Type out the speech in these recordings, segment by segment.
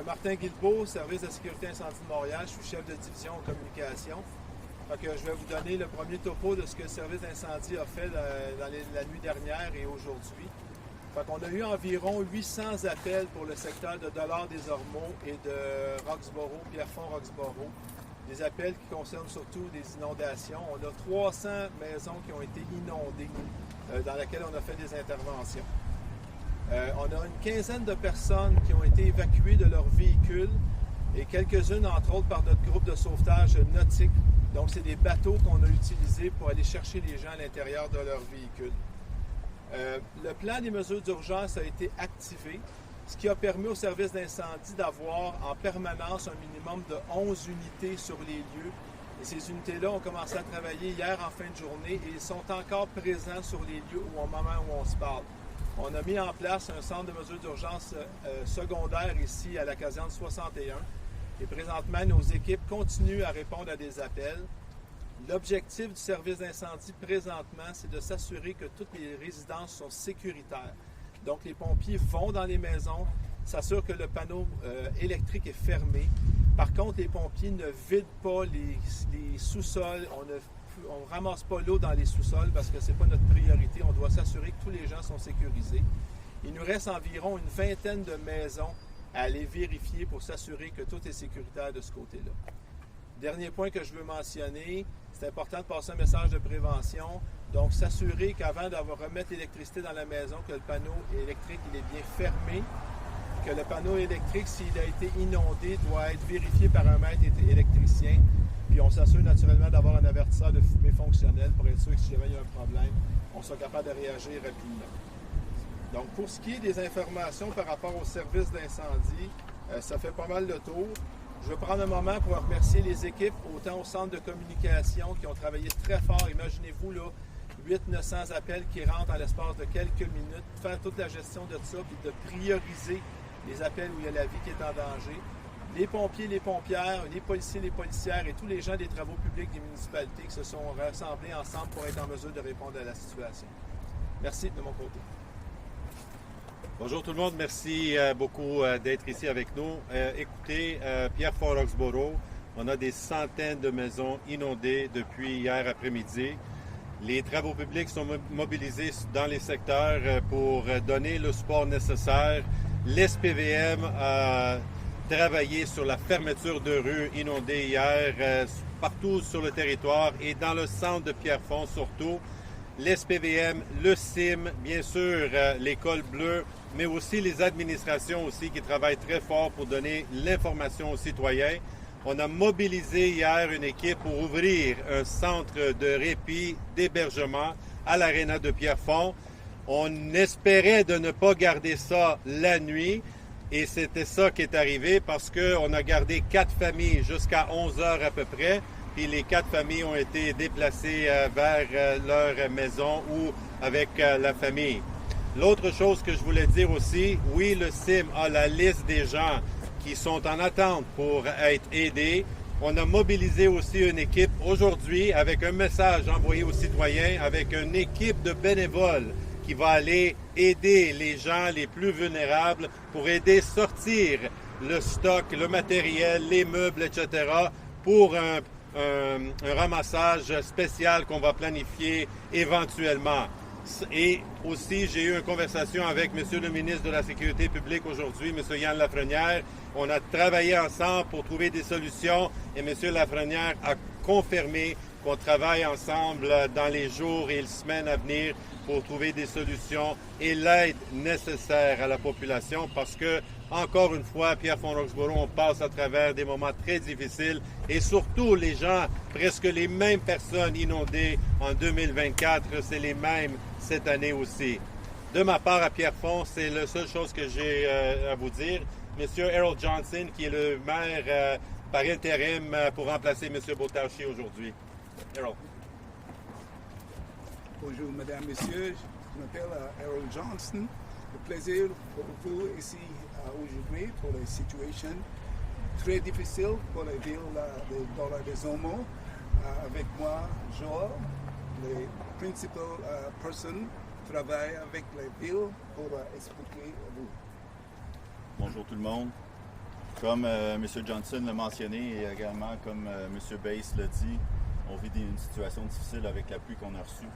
Martin Guilbeault, service de sécurité incendie de Montréal. Je suis chef de division en communication. Je vais vous donner le premier topo de ce que le service d'incendie a fait la nuit dernière et aujourd'hui. On a eu environ 800 appels pour le secteur de Dollard-des-Ormeaux et de Roxborough, Pierrefonds-Roxborough. Des appels qui concernent surtout des inondations. On a 300 maisons qui ont été inondées, dans lesquelles on a fait des interventions. On a une quinzaine de personnes qui ont été évacuées de leurs véhicules et quelques-unes, entre autres, par notre groupe de sauvetage nautique. Donc, c'est des bateaux qu'on a utilisés pour aller chercher les gens à l'intérieur de leurs véhicules. Le plan des mesures d'urgence a été activé, ce qui a permis au service d'incendie d'avoir en permanence un minimum de 11 unités sur les lieux. Et ces unités-là ont commencé à travailler hier en fin de journée et ils sont encore présents sur les lieux au moment où on se parle. On a mis en place un centre de mesures d'urgence secondaire ici à la caserne 61. Et présentement, nos équipes continuent à répondre à des appels. L'objectif du service d'incendie présentement, c'est de s'assurer que toutes les résidences sont sécuritaires. Donc, les pompiers vont dans les maisons, s'assurent que le panneau électrique est fermé. Par contre, les pompiers ne vident pas les sous-sols. On ne ramasse pas l'eau dans les sous-sols parce que ce n'est pas notre priorité. On doit s'assurer que tous les gens sont sécurisés. Il nous reste environ une vingtaine de maisons à aller vérifier pour s'assurer que tout est sécuritaire de ce côté-là. Dernier point que je veux mentionner, c'est important de passer un message de prévention. Donc, s'assurer qu'avant de remettre l'électricité dans la maison, que le panneau électrique il est bien fermé, que le panneau électrique, s'il a été inondé, doit être vérifié par un maître électricien. Puis on s'assure naturellement d'avoir un avertisseur de fumée fonctionnel pour être sûr que si jamais il y a un problème, on soit capable de réagir rapidement. Donc, pour ce qui est des informations par rapport au service d'incendie, ça fait pas mal de tour. Je vais prendre un moment pour remercier les équipes, autant au centre de communication qui ont travaillé très fort. Imaginez-vous, là, 800-900 appels qui rentrent en l'espace de quelques minutes, faire toute la gestion de ça, puis de prioriser les appels où il y a la vie qui est en danger. Les pompiers, les pompières, les policiers, les policières et tous les gens des travaux publics des municipalités qui se sont rassemblés ensemble pour être en mesure de répondre à la situation. Merci de mon côté. Bonjour tout le monde, merci beaucoup d'être ici avec nous. Écoutez, Pierrefonds-Roxborough, on a des centaines de maisons inondées depuis hier après-midi. Les travaux publics sont mobilisés dans les secteurs pour donner le support nécessaire. L'SPVM a travaillé sur la fermeture de rues inondées hier partout sur le territoire et dans le centre de Pierrefonds surtout. L'SPVM, le CIM, bien sûr l'École bleue, mais aussi les administrations aussi qui travaillent très fort pour donner l'information aux citoyens. On a mobilisé hier une équipe pour ouvrir un centre de répit, d'hébergement à l'Aréna de Pierrefonds. On espérait de ne pas garder ça la nuit et c'était ça qui est arrivé parce qu'on a gardé 4 familles jusqu'à 11 heures à peu près. Puis les 4 familles ont été déplacées vers leur maison ou avec la famille. L'autre chose que je voulais dire aussi, oui, le CIM a la liste des gens qui sont en attente pour être aidés. On a mobilisé aussi une équipe aujourd'hui avec un message envoyé aux citoyens, avec une équipe de bénévoles qui va aller aider les gens les plus vulnérables pour aider sortir le stock, le matériel, les meubles, etc. pour un ramassage spécial qu'on va planifier éventuellement. Et aussi, j'ai eu une conversation avec M. le ministre de la Sécurité publique aujourd'hui, M. Yann Lafrenière. On a travaillé ensemble pour trouver des solutions et M. Lafrenière a confirmé qu'on travaille ensemble dans les jours et les semaines à venir pour trouver des solutions et l'aide nécessaire à la population parce que, encore une fois, Pierrefonds-Roxborough, on passe à travers des moments très difficiles et surtout les gens, presque les mêmes personnes inondées en 2024, c'est les mêmes cette année aussi. De ma part à Pierrefonds, c'est la seule chose que j'ai à vous dire. Monsieur Harold Johnson, qui est le maire par intérim pour remplacer M. Boutachi aujourd'hui. Harold. Bonjour, mesdames, messieurs. Je m'appelle Harold Johnson. Le plaisir pour vous ici aujourd'hui pour la situation très difficile pour la ville de Dollard-des-Ormeaux. Avec moi, Joel, les principales personnes qui travaillent avec la ville pour expliquer à vous. Bonjour tout le monde. Comme M. Johnson l'a mentionné et également comme M. Bass l'a dit, on vit une situation difficile avec la pluie qu'on a reçue.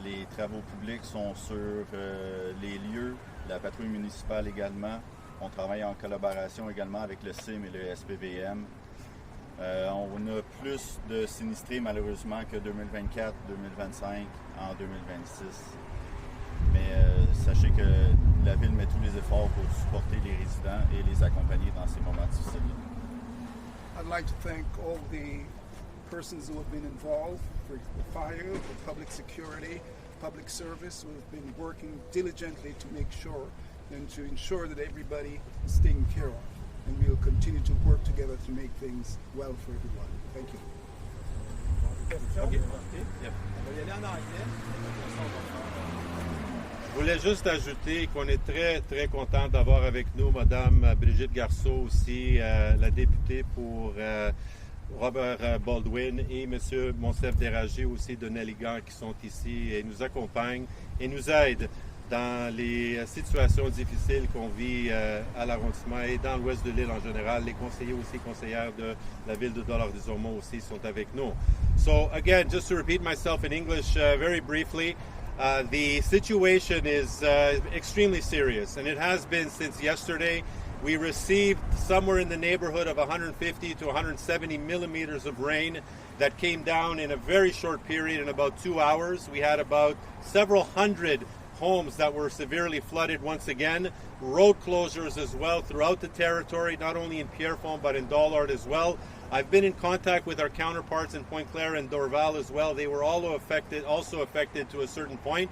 Les travaux publics sont sur les lieux, la patrouille municipale également. On travaille en collaboration également avec le CIM et le SPVM. On a plus de sinistrés malheureusement que 2024, 2025, en 2026. Mais sachez que la Ville met tous les efforts pour supporter les résidents et les accompagner dans ces moments difficiles. I'd like to thank all the persons who have been involved for the fire, for public security, public service, who have been working diligently to make sure and to ensure that everybody is taken care of. And we will continue to work together to make things well for everyone. Thank you. Okay. On va y aller en anglais. Je voulais juste ajouter qu'on est très, très content d'avoir avec nous Mme Brigitte Garceau aussi, la députée pour Robert Baldwin et M. Monsef Déragé aussi de Nelligan qui sont ici et nous accompagnent et nous aident dans les situations difficiles qu'on vit à l'arrondissement et dans l'ouest de l'île en général. Les conseillers aussi, conseillères de la ville de Dollard-des-Ormeaux aussi sont avec nous. So again, just to repeat myself in English very briefly, the situation is extremely serious, and it has been since yesterday. We received somewhere in the neighborhood of 150 to 170 millimeters of rain that came down in a very short period, in about 2 hours. We had about several hundred homes that were severely flooded once again, road closures as well throughout the territory, not only in Pierrefonds but in Dollard as well. I've been in contact with our counterparts in Pointe Claire and Dorval as well. They were also affected to a certain point.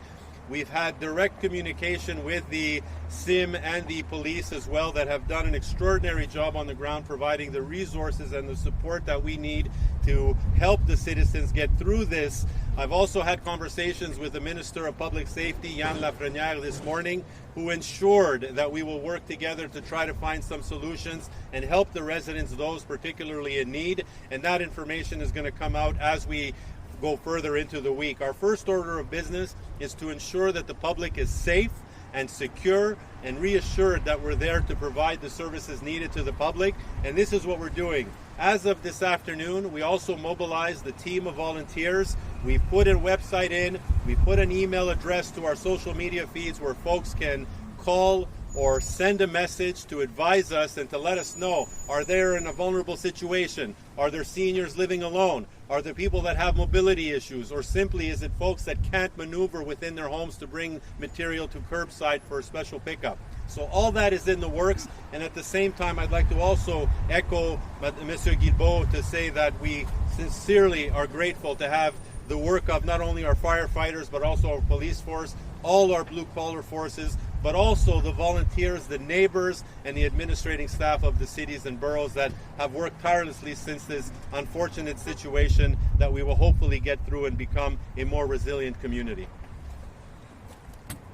We've had direct communication with the CIM and the police as well that have done an extraordinary job on the ground providing the resources and the support that we need to help the citizens get through this. I've also had conversations with the Minister of Public Safety, Yann Lafrenière, this morning, who ensured that we will work together to try to find some solutions and help the residents, those particularly in need. And that information is going to come out as we go further into the week. Our first order of business is to ensure that the public is safe and secure and reassured that we're there to provide the services needed to the public. And this is what we're doing. As of this afternoon, we also mobilized the team of volunteers. We put a website in, we put an email address to our social media feeds where folks can call or send a message to advise us and to let us know, are they in a vulnerable situation? Are there seniors living alone? Are there people that have mobility issues? Or simply is it folks that can't maneuver within their homes to bring material to curbside for a special pickup? So all that is in the works, and at the same time I'd like to also echo Mr. Guilbeault to say that we sincerely are grateful to have the work of not only our firefighters but also our police force, all our blue collar forces, but also the volunteers, the neighbors, and the administrating staff of the cities and boroughs that have worked tirelessly since this unfortunate situation that we will hopefully get through and become a more resilient community.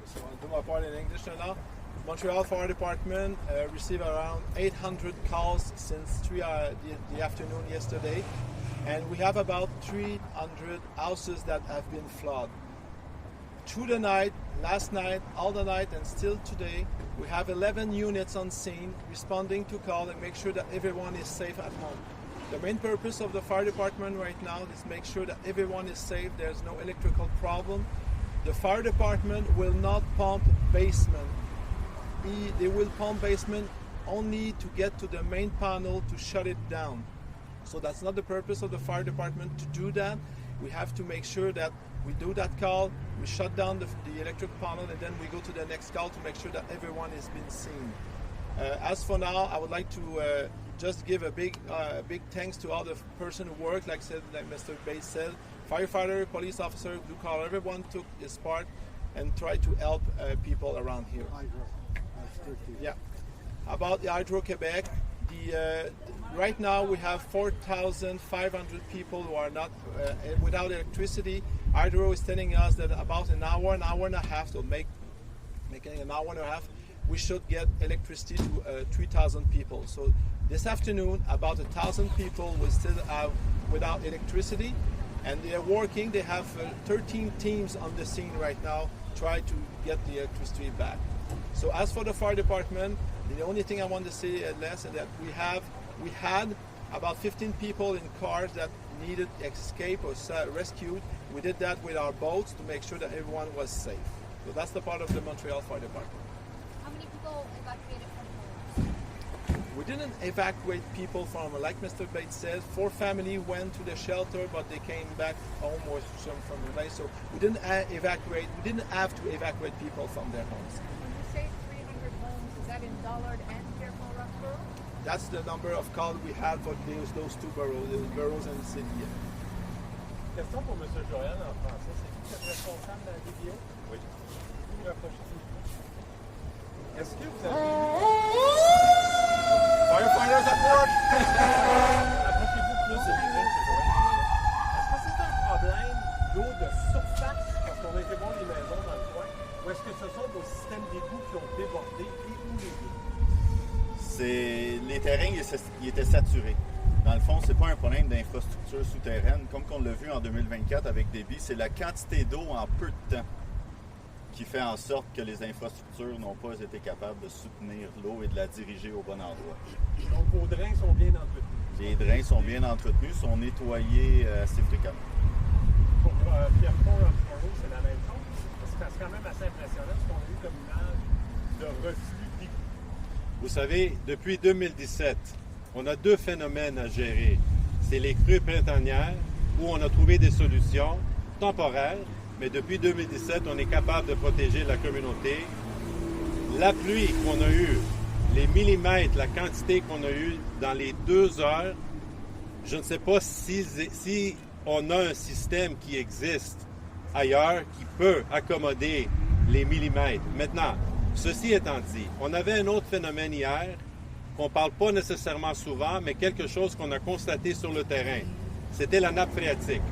So I'll do my part in English now. Montreal Fire Department received around 800 calls since the afternoon yesterday, and we have about 300 houses that have been flooded. Through the night, last night, all the night, and still today, we have 11 units on scene responding to call and make sure that everyone is safe at home. The main purpose of the fire department right now is make sure that everyone is safe, there's no electrical problem. The fire department will not pump basement. They will pump basement only to get to the main panel to shut it down. So that's not the purpose of the fire department to do that. We have to make sure that we do that call, we shut down the electric panel, and then we go to the next call to make sure that everyone has been seen. As for now, I would like to just give a big thanks to all the person who worked, like Mr. Bass said, firefighter, police officer, blue collar, everyone took his part and tried to help people around here. Yeah. About the Hydro-Québec, right now we have 4,500 people who are not without electricity. Hydro is telling us that about an hour and a half, so making an hour and a half, we should get electricity to 3,000 people. So this afternoon, about 1,000 people will still have without electricity, and they are working. They have 13 teams on the scene right now, try to get the electricity back. So as for the fire department, The only thing I want to say, Les, is that we had about 15 people in cars that needed escape or rescued. We did that with our boats to make sure that everyone was safe. So that's the part of the Montreal Fire Department. How many people evacuated from homes? We didn't evacuate people from, like Mr. Bates said, 4 families went to the shelter, but they came back home or some from the place. So we didn't evacuate. We didn't have to evacuate people from their homes. When you say 300 homes, is that in Dollard and Pierrefonds Roxborough? That's the number of calls we had for those 2 boroughs, the boroughs and the city. Question pour M. Joël en français. C'est qui le responsable de la vidéo? Oui. Est-ce que vous avez... Firefighters at work! Approchez-vous plus de l'image, M. Joël. Est-ce que c'est un problème d'eau de surface, parce qu'on a été voir les maisons dans le coin, ou est-ce que ce sont vos systèmes d'égouts qui ont débordé et où les deux? Les terrains ils étaient saturés. Dans le fond, c'est pas un problème d'infrastructure souterraine. Comme on l'a vu en 2024 avec Débit, c'est la quantité d'eau en peu de temps qui fait en sorte que les infrastructures n'ont pas été capables de soutenir l'eau et de la diriger au bon endroit. Donc vos drains sont bien entretenus? Les drains sont bien entretenus, sont nettoyés assez fréquemment. Pour Pierrefonds Roxborough, c'est la même chose? Parce que c'est quand même assez impressionnant ce qu'on a eu comme image de reflux d'égout. Vous savez, depuis 2017, on a 2 phénomènes à gérer. C'est les crues printanières, où on a trouvé des solutions temporaires, mais depuis 2017, on est capable de protéger la communauté. La pluie qu'on a eue, les millimètres, la quantité qu'on a eue dans les 2 heures, je ne sais pas si on a un système qui existe ailleurs qui peut accommoder les millimètres. Maintenant, ceci étant dit, on avait un autre phénomène hier qu'on ne parle pas nécessairement souvent, mais quelque chose qu'on a constaté sur le terrain. C'était la nappe phréatique.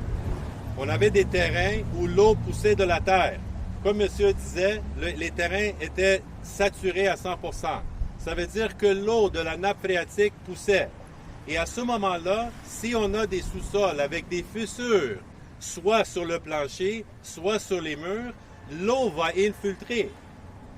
On avait des terrains où l'eau poussait de la terre. Comme monsieur disait, les terrains étaient saturés à 100%. Ça veut dire que l'eau de la nappe phréatique poussait. Et à ce moment-là, si on a des sous-sols avec des fissures, soit sur le plancher, soit sur les murs, l'eau va infiltrer.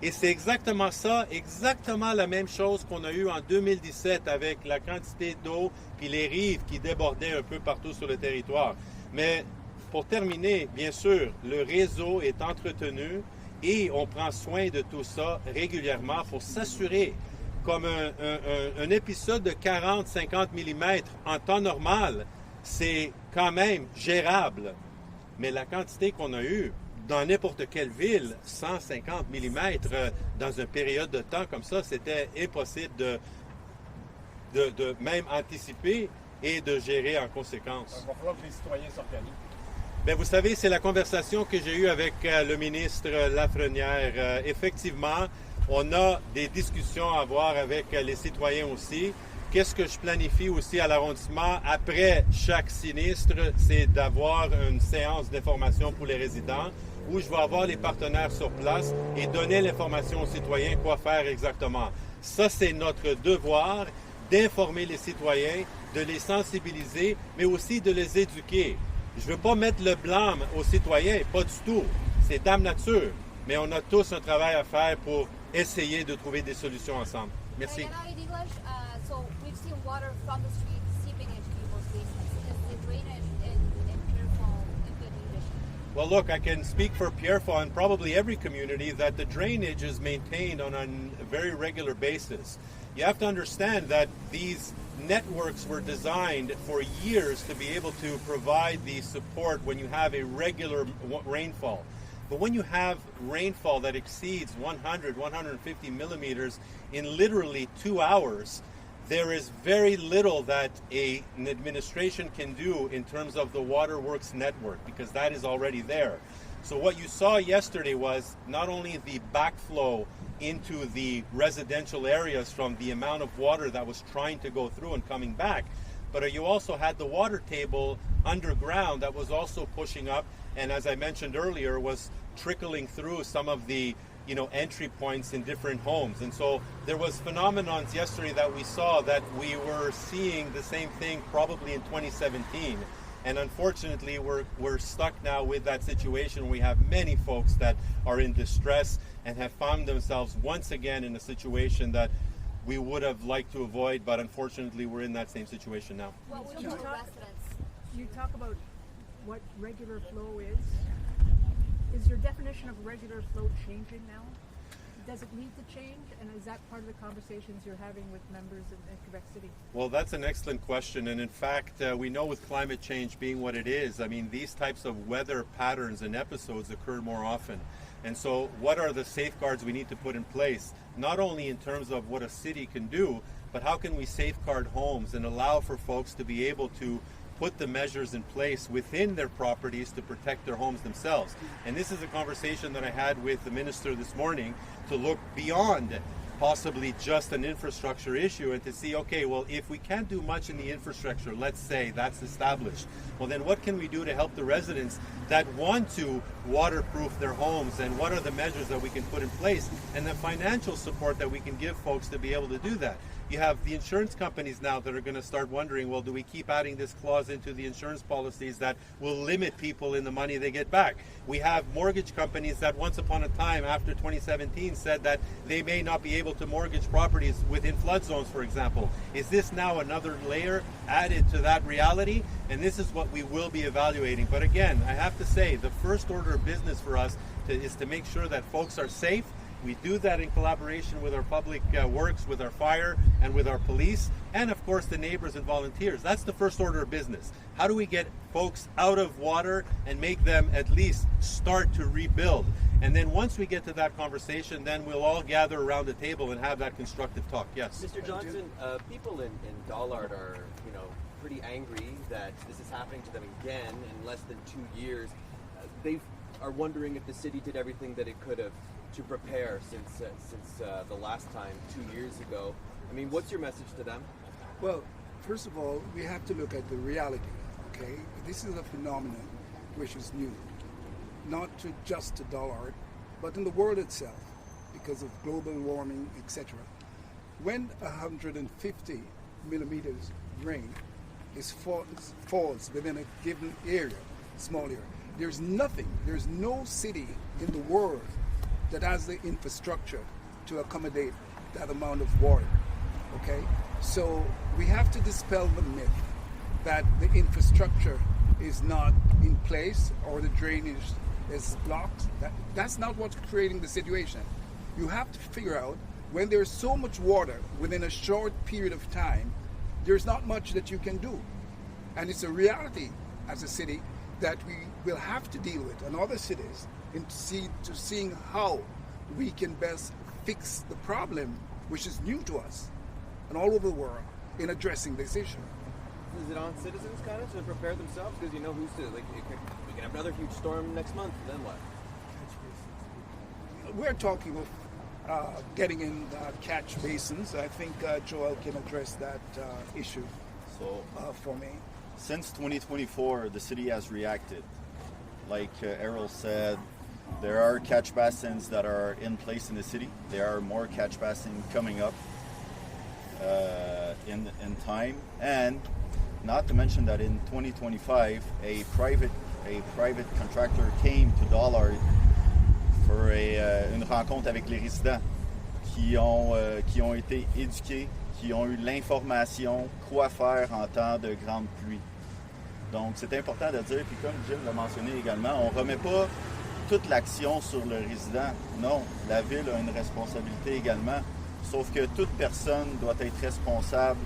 Et c'est exactement ça, exactement la même chose qu'on a eu en 2017 avec la quantité d'eau puis les rives qui débordaient un peu partout sur le territoire. Mais pour terminer, bien sûr, le réseau est entretenu et on prend soin de tout ça régulièrement pour s'assurer, comme un épisode de 40-50 mm en temps normal, c'est quand même gérable. Mais la quantité qu'on a eue, dans n'importe quelle ville, 150 mm dans une période de temps comme ça, c'était impossible de même anticiper et de gérer en conséquence. Il va falloir que les citoyens s'organisent. Bien, vous savez, c'est la conversation que j'ai eue avec le ministre Lafrenière. Effectivement, on a des discussions à avoir avec les citoyens aussi. Qu'est-ce que je planifie aussi à l'arrondissement après chaque sinistre, c'est d'avoir une séance d'information pour les résidents où je vais avoir les partenaires sur place et donner l'information aux citoyens quoi faire exactement. Ça, c'est notre devoir d'informer les citoyens, de les sensibiliser, mais aussi de les éduquer. Je ne veux pas mettre le blâme aux citoyens, pas du tout. C'est dame nature. Mais on a tous un travail à faire pour essayer de trouver des solutions ensemble. Merci. Can I in English? So we've seen water from the street seeping into people's basements. Is the drainage in Pierrefonds in good condition? Well, look, I can speak for Pierrefonds and probably every community that the drainage is maintained on a very regular basis. You have to understand that these networks were designed for years to be able to provide the support when you have a regular rainfall. But when you have rainfall that exceeds 100, 150 millimeters in literally 2 hours, there is very little that an administration can do in terms of the waterworks network because that is already there. So what you saw yesterday was not only the backflow into the residential areas from the amount of water that was trying to go through and coming back, but you also had the water table underground that was also pushing up, and as I mentioned earlier, was trickling through some of the entry points in different homes. And so there was phenomenons yesterday that we saw that we were seeing the same thing probably in 2017. And unfortunately, we're stuck now with that situation. We have many folks that are in distress and have found themselves once again in a situation that we would have liked to avoid, but unfortunately we're in that same situation now. What would You you talk- residents? You talk about what regular flow is. Is your definition of regular flow changing now? Does it need to change? And is that part of the conversations you're having with members in Quebec City? Well, that's an excellent question. And in fact, we know with climate change being what it is, I mean, these types of weather patterns and episodes occur more often. And so what are the safeguards we need to put in place, not only in terms of what a city can do, but how can we safeguard homes and allow for folks to be able to put the measures in place within their properties to protect their homes themselves. And this is a conversation that I had with the minister this morning to look beyond possibly just an infrastructure issue and to see, okay, well, if we can't do much in the infrastructure, let's say that's established, well, then what can we do to help the residents that want to waterproof their homes, and what are the measures that we can put in place, and the financial support that we can give folks to be able to do that. You have the insurance companies now that are going to start wondering, well, do we keep adding this clause into the insurance policies that will limit people in the money they get back? We have mortgage companies that once upon a time after 2017 said that they may not be able to mortgage properties within flood zones, for example. Is this now another layer added to that reality? And this is what we will be evaluating. But again, I have to say, the first order of business for us is to make sure that folks are safe. We do that in collaboration with our public works, with our fire, and with our police, and of course the neighbors and volunteers. That's the first order of business. How do we get folks out of water and make them at least start to rebuild? And then once we get to that conversation, then we'll all gather around the table and have that constructive talk. Yes? Mr. Johnson, people in Dollard are, pretty angry that this is happening to them again in less than 2 years. They are wondering if the city did everything that it could have to prepare since the last time 2 years ago. I mean, what's your message to them? Well, first of all, we have to look at the reality, okay? This is a phenomenon which is new, not just to Dollard, but in the world itself, because of global warming, etc. When 150 millimeters rain falls within a given area, small area, there's no city in the world that has the infrastructure to accommodate that amount of water, okay? So we have to dispel the myth that the infrastructure is not in place or the drainage is blocked. That's not what's creating the situation. You have to figure out when there's so much water within a short period of time, there's not much that you can do. And it's a reality as a city that we will have to deal with, and other cities, seeing how we can best fix the problem, which is new to us and all over the world, in addressing this issue. Is it on citizens kind of to prepare themselves? Because who's to, we can have another huge storm next month, then what? We're talking of getting in catch basins. I think Joel can address that issue So, for me. since 2024, the city has reacted. Like Errol said, there are catch basins that are in place in the city. There are more catch basins coming up in time, and not to mention that in 2025, a private contractor came to Dollard for une rencontre avec les résidents qui ont été éduqués, qui ont eu l'information quoi faire en temps de grande pluie. Donc c'est important de dire, puis comme Jim l'a mentionné également, on ne remet pas toute l'action sur le résident. Non, la ville a une responsabilité également, sauf que toute personne doit être responsable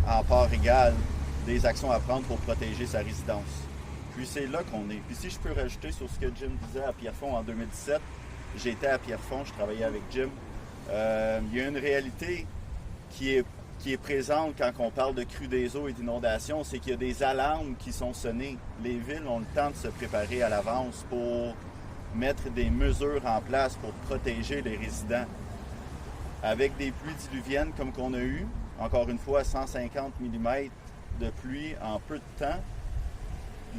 en part égale des actions à prendre pour protéger sa résidence. Puis c'est là qu'on est. Puis si je peux rajouter sur ce que Jim disait à Pierrefonds en 2017, j'étais à Pierrefonds, je travaillais avec Jim. Il y a une réalité qui est présente quand on parle de crue des eaux et d'inondations, c'est qu'il y a des alarmes qui sont sonnées. Les villes ont le temps de se préparer à l'avance pour mettre des mesures en place pour protéger les résidents. Avec des pluies diluviennes comme qu'on a eu, encore une fois 150 mm de pluie en peu de temps,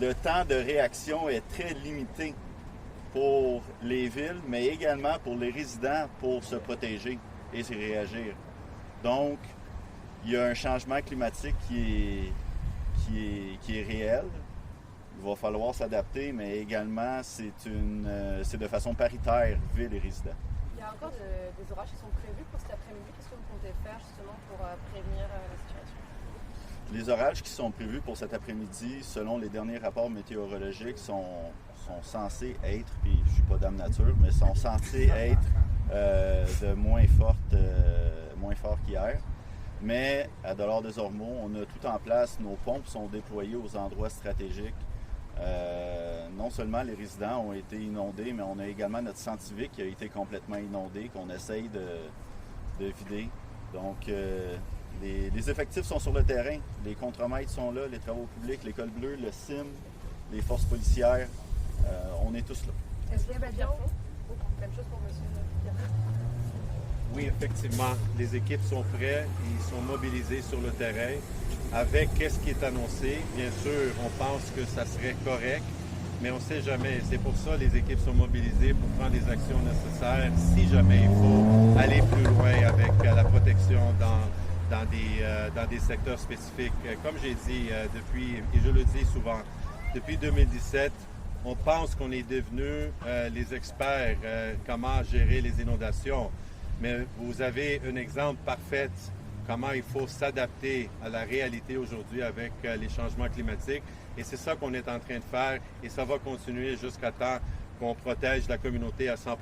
le temps de réaction est très limité pour les villes, mais également pour les résidents pour se protéger et se réagir. Donc, il y a un changement climatique qui est réel. Il va falloir s'adapter, mais également, c'est de façon paritaire, ville et résidents. Il y a encore des orages qui sont prévus pour cet après-midi. Qu'est-ce que vous comptez faire justement pour prévenir la situation? Les orages qui sont prévus pour cet après-midi, selon les derniers rapports météorologiques, sont censés être, puis je ne suis pas dame nature, mais sont censés être de moins forts qu'hier. Mais à Dollard-des-Ormeaux, on a tout en place. Nos pompes sont déployées aux endroits stratégiques. Non seulement les résidents ont été inondés, mais on a également notre centre civique qui a été complètement inondé, qu'on essaye de vider. Donc, les effectifs sont sur le terrain. Les contremaîtres sont là, les travaux publics, l'école bleue, le CIM, les forces policières. On est tous là. Est-ce qu'il y a même chose pour monsieur Pierre? Oui, effectivement, les équipes sont prêtes, ils sont mobilisés sur le terrain. Avec qu'est-ce qui est annoncé, bien sûr, on pense que ça serait correct, mais on ne sait jamais. C'est pour ça que les équipes sont mobilisées pour prendre les actions nécessaires si jamais il faut aller plus loin avec la protection dans des secteurs spécifiques. Comme j'ai dit depuis, et je le dis souvent, depuis 2017, on pense qu'on est devenus les experts comment gérer les inondations. Mais vous avez un exemple parfait comment il faut s'adapter à la réalité aujourd'hui avec les changements climatiques. Et c'est ça qu'on est en train de faire et ça va continuer jusqu'à temps qu'on protège la communauté à 100%.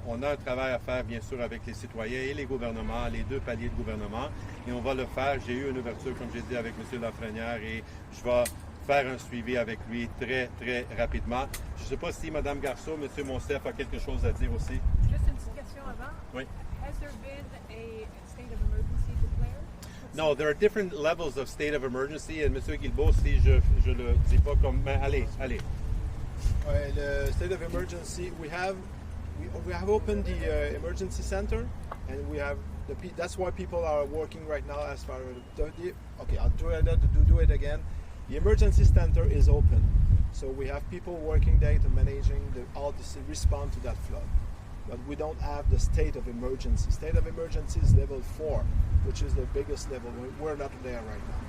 On a un travail à faire, bien sûr, avec les citoyens et les gouvernements, les deux paliers de gouvernement. Et on va le faire. J'ai eu une ouverture, comme j'ai dit, avec M. Lafrenière et je vais faire un suivi avec lui très, très rapidement. Je ne sais pas si Mme Garceau, M. Monsef a quelque chose à dire aussi. Juste une petite question avant. Oui. Has there been a state of emergency declared? No, there are different levels of state of emergency. Et M. Guilbeault, si je le dis pas comme... Mais allez. Ouais, le state of emergency, we have opened the emergency center, and we have that's why people are working right now as far as okay, I'll do it again. The emergency center is open, so we have people working there to managing all the response to that flood. But we don't have the state of emergency. State of emergency is level 4, which is the biggest level. We're not there right now.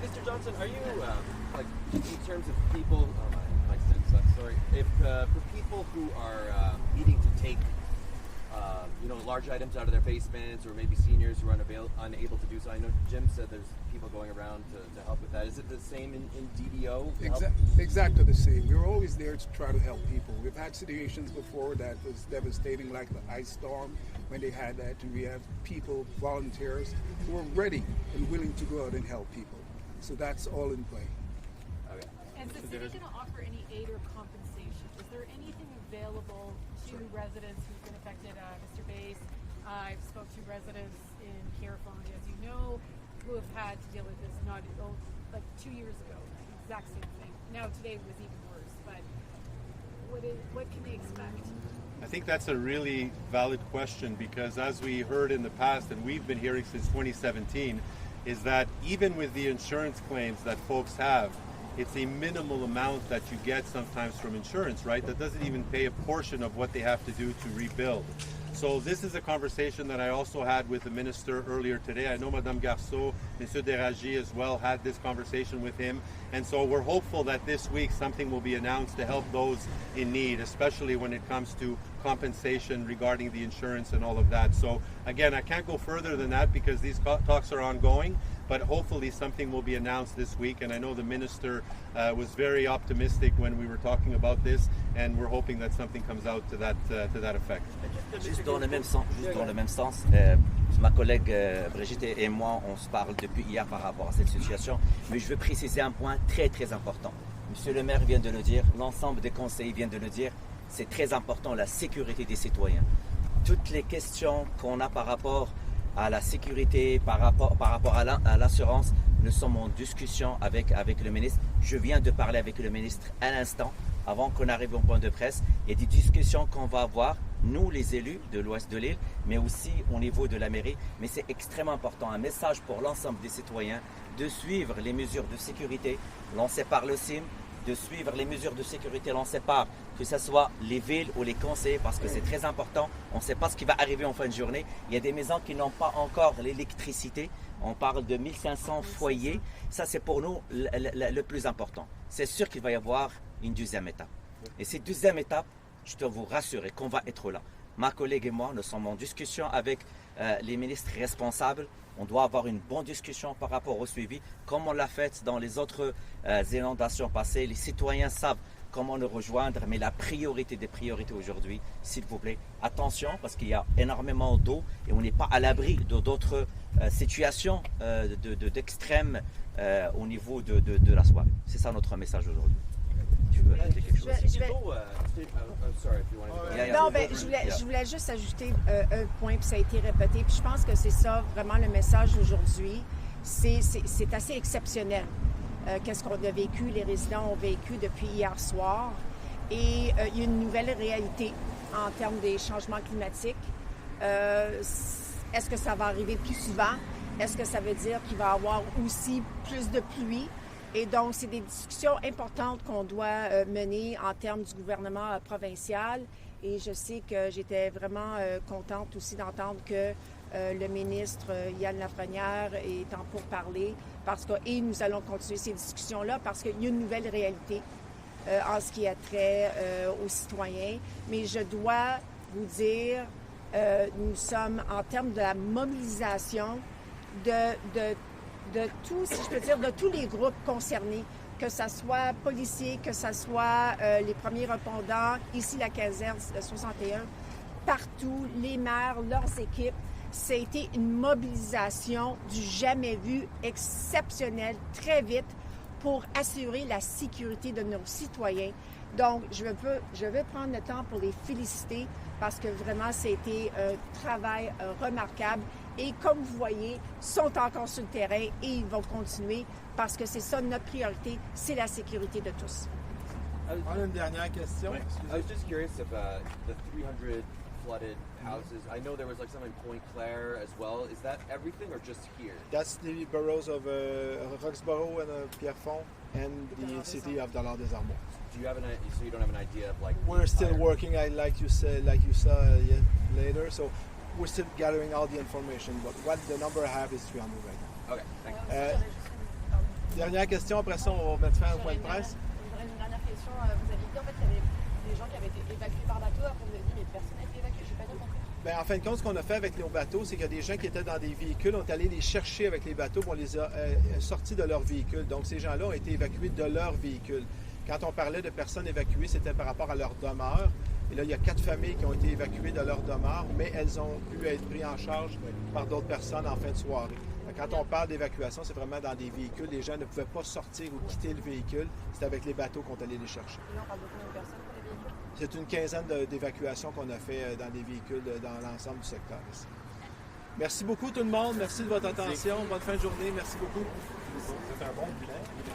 Mr. Johnson, are you like in terms of people? Oh, my sense sucks. Sorry. If for people who are needing to take large items out of their basements, or maybe seniors who are unable to do so. I know Jim said there's people going around to help with that. Is it the same in DDO? Exactly the same. We're always there to try to help people. We've had situations before that was devastating, like the ice storm, when they had that, and we have people, volunteers, who are ready and willing to go out and help people. So that's all in play. Okay. Is the city going to offer any aid or compensation? Is there anything available to residents who've been affected? Mr. Bass, I've spoke to residents in Carifon, as you know, who have had to deal with this not like 2 years ago, exact same thing. Now today was even worse, but what can they expect? I think that's a really valid question because as we heard in the past, and we've been hearing since 2017, is that even with the insurance claims that folks have, it's a minimal amount that you get sometimes from insurance, right? That doesn't even pay a portion of what they have to do to rebuild. So this is a conversation that I also had with the minister earlier today. I know Mme Garceau, M. Déragi as well had this conversation with him. And so we're hopeful that this week something will be announced to help those in need, especially when it comes to compensation regarding the insurance and all of that. So again, I can't go further than that because these talks are ongoing. But hopefully something will be announced this week. And I know the minister was very optimistic when we were talking about this, and we're hoping that something comes out to that effect. Juste dans le même sens, ma collègue Brigitte et moi, on se parle depuis hier par rapport à cette situation. Mais je veux préciser un point très très important. Monsieur le maire vient de le dire, l'ensemble des conseillers viennent de le dire. C'est très important la sécurité des citoyens. Toutes les questions qu'on a par rapport à la sécurité, par rapport à l'assurance, nous sommes en discussion avec le ministre. Je viens de parler avec le ministre à l'instant, avant qu'on arrive au point de presse. Il y a des discussions qu'on va avoir, nous les élus de l'ouest de l'île, mais aussi au niveau de la mairie. Mais c'est extrêmement important, un message pour l'ensemble des citoyens, de suivre les mesures de sécurité lancées par le CIM, de suivre les mesures de sécurité lancées par, que ce soit les villes ou les conseillers, parce que c'est très important. On ne sait pas ce qui va arriver en fin de journée. Il y a des maisons qui n'ont pas encore l'électricité. On parle de 1500 foyers. Ça, c'est pour nous le plus important. C'est sûr qu'il va y avoir une deuxième étape. Et cette deuxième étape, je dois vous rassurer qu'on va être là. Ma collègue et moi, nous sommes en discussion avec les ministres responsables. On doit avoir une bonne discussion par rapport au suivi, comme on l'a fait dans les autres inondations passées. Les citoyens savent comment nous rejoindre, mais la priorité des priorités aujourd'hui, s'il vous plaît, attention, parce qu'il y a énormément d'eau et on n'est pas à l'abri d'autres situations d'extrême au niveau de la soirée. C'est ça notre message aujourd'hui. Tu veux ajouter quelque chose? Non, ben, je voulais juste ajouter un point, puis ça a été répété, puis je pense que c'est ça vraiment le message aujourd'hui. C'est assez exceptionnel. Qu'est-ce qu'on a vécu, les résidents ont vécu depuis hier soir. Et il y a une nouvelle réalité en termes des changements climatiques. Est-ce que ça va arriver plus souvent? Est-ce que ça veut dire qu'il va y avoir aussi plus de pluie? Et donc, c'est des discussions importantes qu'on doit mener en termes du gouvernement provincial. Et je sais que j'étais vraiment contente aussi d'entendre que le ministre Yann Lafrenière est en pourparlers et nous allons continuer ces discussions-là parce qu'il y a une nouvelle réalité en ce qui a trait aux citoyens. Mais je dois vous dire, nous sommes en termes de la mobilisation de tous, si je peux dire, de tous les groupes concernés, que ce soit policiers, que ce soit les premiers répondants, ici la caserne 61, partout, les maires, leurs équipes. Ça a été une mobilisation du jamais vu, exceptionnelle, très vite, pour assurer la sécurité de nos citoyens. Donc, je veux prendre le temps pour les féliciter parce que vraiment, c'était un travail remarquable. Et comme vous voyez, ils sont encore sur le terrain et ils vont continuer parce que c'est ça notre priorité, c'est la sécurité de tous. On a une dernière question. I was just curious if the 300 flooded houses, I know there was like some in Point Claire as well. Is that everything or just here? That's the boroughs of Roxborough and Pierrefonds and the city of Dollard-des-Armours. Do you have so you don't have an idea of like... We're still working, like you saw later, so we're still gathering all the information, but what the number I have is 300 right now. Okay, thank you. Dernière question, après ça, on va mettre fin au point de presse. Une dernière question. Vous avez dit en fait qu'il y avait des gens qui avaient été évacués par bateau. Après, vous avez dit mais personne n'a été évacué. Je n'ai pas bien compris. Bien, en fin de compte, ce qu'on a fait avec nos bateaux, c'est qu'il y a des gens qui étaient dans des véhicules. On est allé les chercher avec les bateaux, on les a sortis de leurs véhicules. Donc, ces gens-là ont été évacués de leurs véhicules. Quand on parlait de personnes évacuées, c'était par rapport à leur demeure. Et là, il y a 4 familles qui ont été évacuées de leur demeure, mais elles ont pu être prises en charge par d'autres personnes en fin de soirée. Quand on parle d'évacuation, c'est vraiment dans des véhicules. Les gens ne pouvaient pas sortir ou quitter le véhicule. C'est avec les bateaux qu'on allait les chercher. Et là, on parle de combien de personnes pour les véhicules? C'est une quinzaine d'évacuations qu'on a fait dans des véhicules dans l'ensemble du secteur ici. Merci beaucoup tout le monde. Merci de votre attention. Bonne fin de journée. Merci beaucoup. C'est un bon bilan.